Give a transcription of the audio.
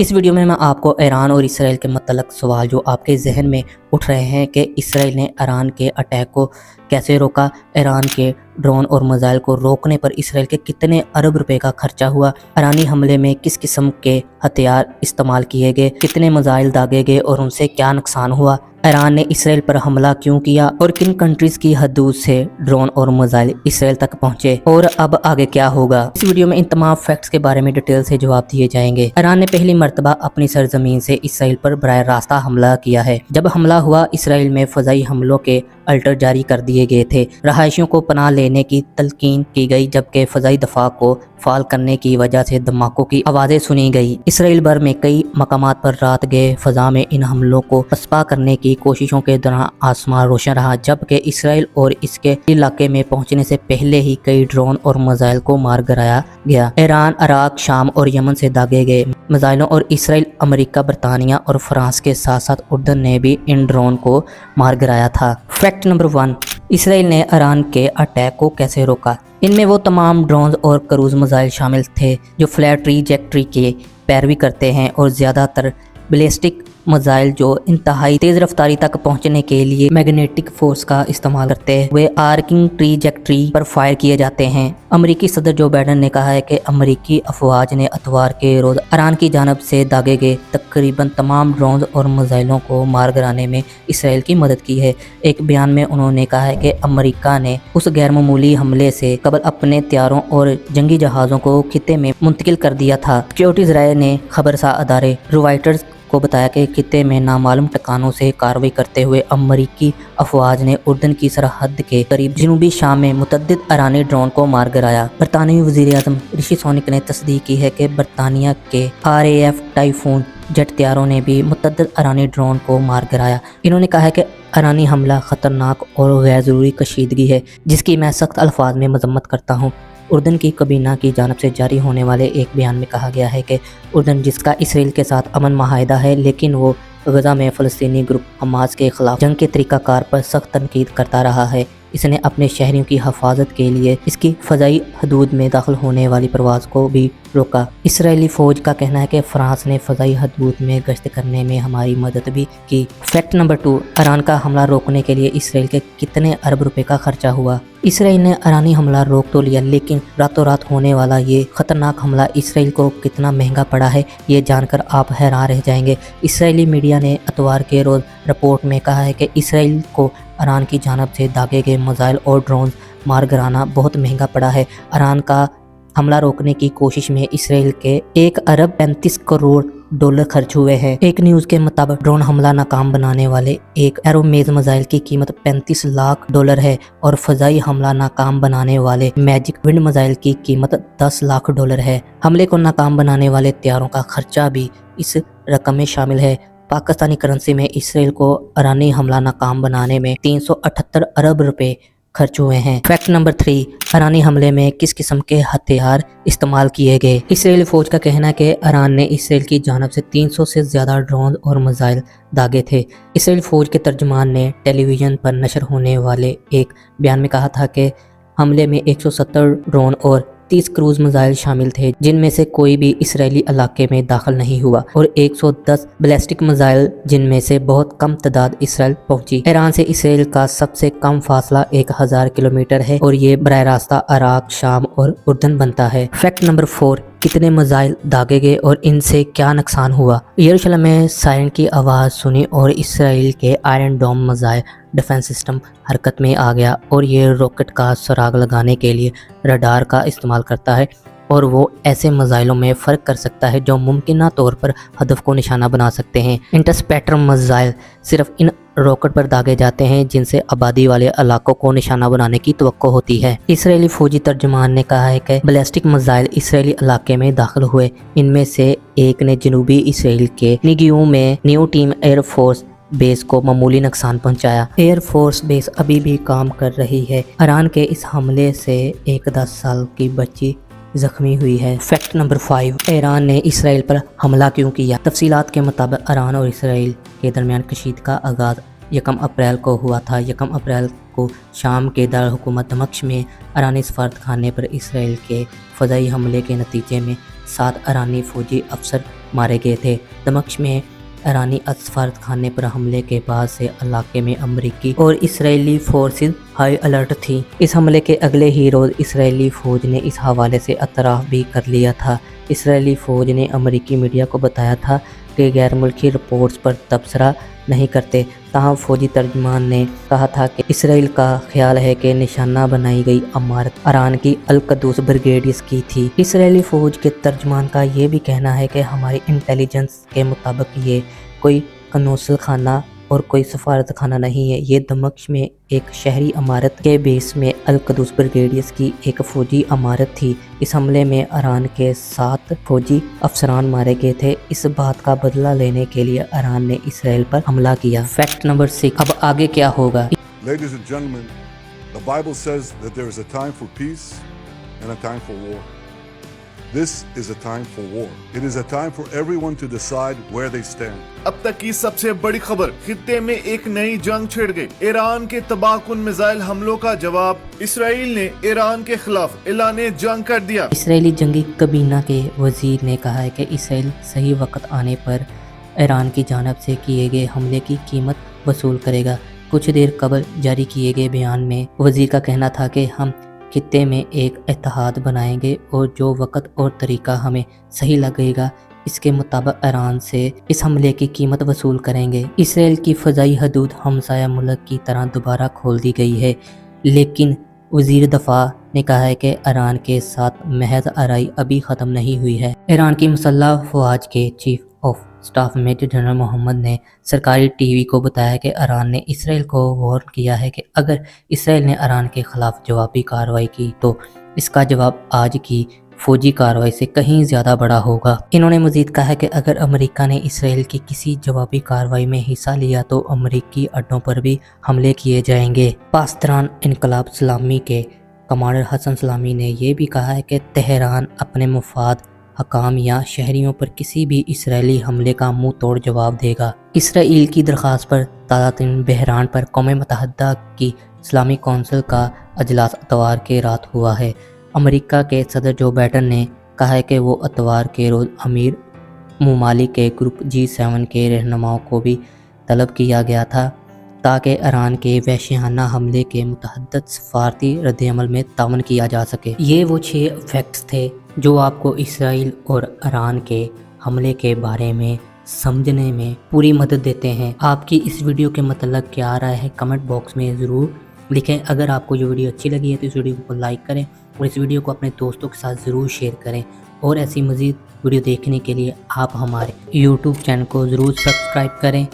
इस वीडियो में मैं आपको ईरान और इसराइल के मतलब सवाल जो आपके जहन में उठ रहे हैं कि इसराइल ने ईरान के अटैक को कैसे रोका, ईरान के ड्रोन और मिसाइल को रोकने पर इसराइल के कितने अरब रुपए का खर्चा हुआ, ईरानी हमले में किस किस्म के हथियार इस्तेमाल किए गए, कितने मिसाइल दागे गए और उनसे क्या नुकसान हुआ, ईरान ने इसराइल पर हमला क्यों किया और किन कंट्रीज की हदूद से ड्रोन और मिसाइल इसराइल तक पहुंचे और अब आगे क्या होगा। इस वीडियो में इन तमाम फैक्ट्स के बारे में डिटेल से जवाब दिए जाएंगे। ईरान ने पहली मर्तबा अपनी सरजमीन से इसराइल पर बराह रास्ता हमला किया है। जब हमला हुआ, इसराइल में फजाई हमलों के अल्टर जारी कर दिए गए थे। रहायशियों को पनाह लेने की तलकीन की गई, जबकि फजाई दफा को फाल करने की वजह से धमाकों की आवाज़ें सुनी गई। इसराइल भर में कई मकामात पर रात गए फजा में इन हमलों को पसपा करने की कोशिशों के दौरान आसमान रोशन रहा, जबकि इसराइल और इसके इलाके में पहुंचने से पहले ही कई ड्रोन और मिसाइल को मार गिराया गया। ईरान, इराक, शाम और यमन से दागे गए मिसाइलों और इसराइल, अमेरिका, बरतानिया और फ्रांस के साथ साथ उर्दन ने भी इन ड्रोन को मार गिराया था। फैक्ट नंबर 1, इसराइल ने ईरान के अटैक को कैसे रोका। इनमें वो तमाम ड्रोन और क्रूज मिसाइल शामिल थे जो फ्लैट ट्रैजेक्टरी के पैरवी करते हैं और ज़्यादातर बैलिस्टिक मिसाइल जो इंतहाई तेज़ रफ्तारी तक पहुंचने के लिए मैग्नेटिक फोर्स का इस्तेमाल करते हैं वे आर्किंग ट्रैजेक्टरी पर फायर किए जाते हैं। अमेरिकी सदर जो बाइडन ने कहा है कि अमेरिकी अफवाज ने इतवार के रोज़ ईरान की जानब से दागे गए तकरीबन तमाम ड्रोन और मिसाइलों को मार गिराने में इसराइल की मदद की है। एक बयान में उन्होंने कहा है कि अमेरिका ने उस गैर मामूली हमले से कबल अपने तैयारों और जंगी जहाज़ों को खिते में मुंतकिल कर दिया था। सिक्योरिटीज राय ने खबरसा अदारे रॉयटर्स को बताया कि खिते में नामालूम ठिकानों से कार्रवाई करते हुए अमरीकी अफवाज ने उर्दन की सरहद के करीब जनूबी शाम में मुतअद्दिद ईरानी ड्रोन को मार गिराया। बरतानवी वज़ीर आज़म ऋषि सुनक ने तस्दीक की है कि बरतानिया के RAF टाइफून जेट तैयारों ने भी मुतअद्दिद ईरानी ड्रोन को मार गिराया। इन्होंने कहा है कि ईरानी हमला ख़तरनाक और गैर ज़रूरी कशीदगी है जिसकी मैं सख्त अल्फाज में मजम्मत करता हूँ। उर्दन की कबीना की जानब से जारी होने वाले एक बयान में कहा गया है कि उर्दन, जिसका इसराइल के साथ अमन माहिदा है, लेकिन वो गज़ा में फ़लस्तीनी ग्रुप हमास के ख़िलाफ़ जंग के तरीक़ाकार पर सख्त तनकीद करता रहा है। इसने अपने शहरियों की हिफाजत के लिए इसकी फ़ज़ाई हदूद में दाखिल होने वाली परवाज़ को भी रोका। इसराइली फ़ौज का कहना है कि फ़्रांस ने फ़ज़ाई हदूद में गश्त करने में हमारी मदद भी की। फैक्ट नंबर 2, ईरान का हमला रोकने के लिए इसराइल के कितने अरब रुपए का खर्चा हुआ। इसराइल ने ईरानी हमला रोक तो लिया, लेकिन रातों रात होने वाला ये ख़तरनाक हमला इसराइल को कितना महंगा पड़ा है, ये जानकर आप हैरान रह जाएंगे। इसराइली मीडिया ने इतवार के रोज़ रिपोर्ट में कहा है कि इसराइल को ईरान की जानब से दागे गए मिसाइल और ड्रोन मार गिराना बहुत महंगा पड़ा है। ईरान का हमला रोकने की कोशिश में इसराइल के 1 अरब 35 करोड़ डॉलर खर्च हुए हैं। एक न्यूज़ के मुताबिक ड्रोन हमला नाकाम बनाने वाले एक एरोमेज मिसाइल की कीमत 35 लाख डॉलर है और फ़ज़ाई हमला नाकाम बनाने वाले मैजिक विंड मिसाइल की कीमत 10 लाख डॉलर है। हमले को नाकाम बनाने वाले तैयारों का खर्चा भी इस रकम में शामिल है। पाकिस्तानी करेंसी में इसराइल को ईरानी हमला नाकाम बनाने में 378 अरब रुपए खर्च हुए हैं। फैक्ट नंबर 3, ईरानी हमले में किस किस्म के हथियार इस्तेमाल किए गए। इसराइली फ़ौज का कहना है कि ईरान ने इसराइल की जानब से 300 से ज़्यादा ड्रोन और मिसाइल दागे थे। इसराइली फ़ौज के तर्जुमान ने टेलीविज़न पर नशर होने वाले एक बयान में कहा था कि हमले में 170 ड्रोन और 30 क्रूज मिसाइल शामिल थे, जिनमें से कोई भी इसराइली इलाके में दाखिल नहीं हुआ, और 110 बैलिस्टिक मिसाइल, जिनमें से बहुत कम तादाद इसराइल पहुंची। ईरान से इसराइल का सबसे कम फासला 1000 किलोमीटर है और ये बराह रास्ता इराक, शाम और उर्दन बनता है। फैक्ट नंबर 4, कितने मिसाइल दागे गए और इनसे क्या नुकसान हुआ। यरूशलेम में सायरन की आवाज़ सुनी और इसराइल के iron dome missile defence system हरकत में आ गया और ये रॉकेट का सुराग लगाने के लिए रडार का इस्तेमाल करता है और वो ऐसे मिसाइलों में फ़र्क कर सकता है जो मुमकिन तौर पर हदफ को निशाना बना सकते हैं। इंटरस्पेक्ट्रम मिसाइल सिर्फ इन रॉकेट पर दागे जाते हैं जिनसे आबादी वाले इलाकों को निशाना बनाने की तवक्को होती है। इसराइली फौजी तर्जुमान ने कहा है कि बैलिस्टिक मिसाइल इसराइली इलाके में दाखिल हुए। इनमें से एक ने जनूबी इसराइल के निगियू में न्यू टीम एयरफोर्स बेस को मामूली नुकसान पहुंचाया। एयरफोर्स बेस अभी भी काम कर रही है। ईरान के इस हमले से एक 10 साल की बच्ची जख्मी हुई है। फैक्ट नंबर 5, ईरान ने इसराइल पर हमला क्यों किया। तफसीलात के मुताबिक ईरान और इसराइल के दरमियान कशीद का आगाज़ 1 अप्रैल को हुआ था। 1 अप्रैल को शाम के दारुल हुकूमत दमिश्क में ईरानी सफारतखाने पर इसराइल के फ़ज़ाई हमले के नतीजे में 7 ईरानी फौजी अफसर मारे गए थे। दमिश्क में ईरानी सफारत खाने पर हमले के बाद से इलाके में अमरीकी और इसराइली फोर्सेस हाई अलर्ट थी। इस हमले के अगले ही रोज़ इसराइली फ़ौज ने इस हवाले से एतराफ़ भी कर लिया था। इसराइली फ़ौज ने अमरीकी मीडिया को बताया था कि गैर मुल्की रिपोर्ट्स पर तबसरा नहीं करते। ताहम फ़ौजी तर्जुमान ने कहा था कि इसराइल का ख्याल है कि निशाना बनाई गई इमारत ईरान की अल-क़ुद्स ब्रिगेड्स की थी। इसराइली फ़ौज के तर्जुमान का ये भी कहना है कि हमारी इंटेलिजेंस के मुताबिक ये कोई कौंसल खाना और कोई सफारत खाना नहीं है, ये दमिश्क में एक शहरी इमारत के बेस में अल-क़ुद्स ब्रिगेड्स की एक फ़ौजी इमारत थी। इस हमले में ईरान के 7 फौजी अफसरान मारे गए थे। इस बात का बदला लेने के लिए ईरान ने इसराइल पर हमला किया। फैक्ट नंबर 6, अब आगे क्या होगा। Ladies and gentlemen, the Bible says that there is a time for peace and a time for war. This is a time for war. It is a time for everyone to decide where they stand. अब तक की सबसे बड़ी खबर, खित्ते में एक नई जंग छिड़ गई। ईरान के तबाहकुन मिसाइल हमलों का जवाब इसराइल ने ईरान के खिलाफ ऐलाने जंग कर दिया। इसराइली जंगी कबीना के वजीर ने कहा है कि इसराइल सही वक्त आने पर ईरान की जानिब से किए गए हमले की कीमत वसूल करेगा। कुछ देर कबल जारी किए गए बयान में वजीर का कहना था कि हम खित्ते में एक इत्तेहाद बनाएंगे और जो वक्त और तरीका हमें सही लगेगा इसके मुताबिक ईरान से इस हमले की कीमत वसूल करेंगे। इसराइल की फ़ज़ाई हदूद हमसाया मुल्क की तरह दोबारा खोल दी गई है, लेकिन वज़ीर दफ़ा ने कहा है कि ईरान के साथ महज आराई अभी ख़त्म नहीं हुई है। ईरान की मुसल्लह फ़ौज के chief of staff major general Mohammed ने सरकारी टीवी को बताया कि ईरान ने इसराइल को वार्न किया है कि अगर इसराइल ने ईरान के ख़िलाफ़ जवाबी कार्रवाई की तो इसका जवाब आज की फौजी कार्रवाई से कहीं ज़्यादा बड़ा होगा। इन्होंने मज़ीद कहा है कि अगर अमेरिका ने इसराइल की किसी जवाबी कार्रवाई में हिस्सा लिया तो अमेरिकी अड्डों पर भी हमले किए जाएंगे। पासदारान इनकलाब इस्लामी के कमांडर हसन सलामी ने यह भी कहा है कि तेहरान अपने मुफाद, हकाम या शहरियों पर किसी भी इसराइली हमले का मुंह तोड़ जवाब देगा। इसराइल की दरख्वास्त पर ताज़ा तरीन बहरान पर कौम मुत्तहिदा की इस्लामी कौंसिल का अजलास इतवार के रात हुआ है। अमेरिका के सदर जो बाइडन ने कहा है कि वो इतवार के रोज़ अमीर ममालिक के ग्रुप G7 के रहनुमाओं को भी तलब किया गया था ताकि ईरान के वहशियाना हमले के मुतअद्दिद सफारती रद्दअमल में तावन किया जा सके। ये वो 6 फैक्ट्स थे जो आपको इसराइल और ईरान के हमले के बारे में समझने में पूरी मदद देते हैं। आपकी इस वीडियो के मतलब क्या राय है कमेंट बॉक्स में ज़रूर लिखें। अगर आपको ये वीडियो अच्छी लगी है तो इस वीडियो को लाइक करें और इस वीडियो को अपने दोस्तों के साथ ज़रूर शेयर करें। और ऐसी मज़ीद वीडियो देखने के लिए आप हमारे YouTube चैनल को ज़रूर सब्सक्राइब करें।